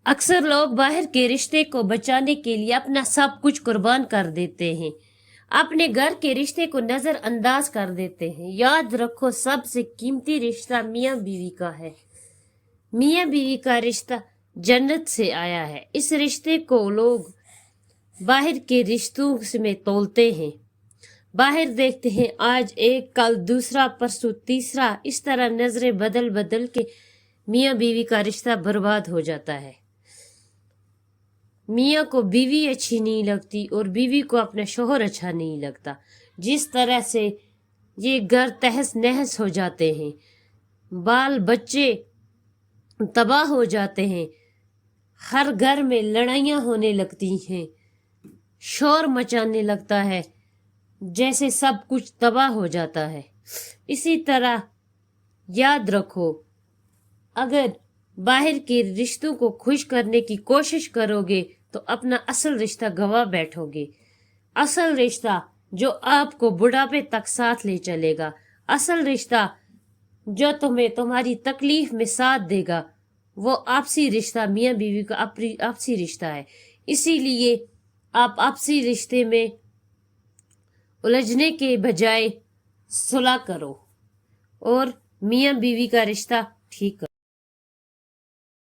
अक्सर लोग बाहर के रिश्ते को बचाने के लिए अपना सब कुछ कुर्बान कर देते हैं, अपने घर के रिश्ते को नजरअंदाज कर देते हैं। याद रखो, सबसे कीमती रिश्ता मियाँ बीवी का है। मियाँ बीवी का रिश्ता जन्नत से आया है। इस रिश्ते को लोग बाहर के रिश्तों में तोलते हैं। बाहर देखते हैं आज एक, कल दूसरा, परसों तीसरा, इस तरह नजरें बदल बदल के मियाँ बीवी का रिश्ता बर्बाद हो जाता है। मियाँ को बीवी अच्छी नहीं लगती और बीवी को अपना शोहर अच्छा नहीं लगता। जिस तरह से ये घर तहस नहस हो जाते हैं, बाल बच्चे तबाह हो जाते हैं, हर घर में लड़ाइयाँ होने लगती हैं, शोर मचाने लगता है, जैसे सब कुछ तबाह हो जाता है। इसी तरह याद रखो, अगर बाहर के रिश्तों को खुश करने की कोशिश करोगे तो अपना असल रिश्ता गंवा बैठोगे। असल रिश्ता जो आपको बुढ़ापे तक साथ ले चलेगा, असल रिश्ता जो तुम्हें तुम्हारी तकलीफ में साथ देगा, वो आपसी रिश्ता मियाँ बीवी का आपसी रिश्ता है। इसीलिए आप आपसी रिश्ते में उलझने के बजाय सुलह करो और मियाँ बीवी का रिश्ता ठीक करो।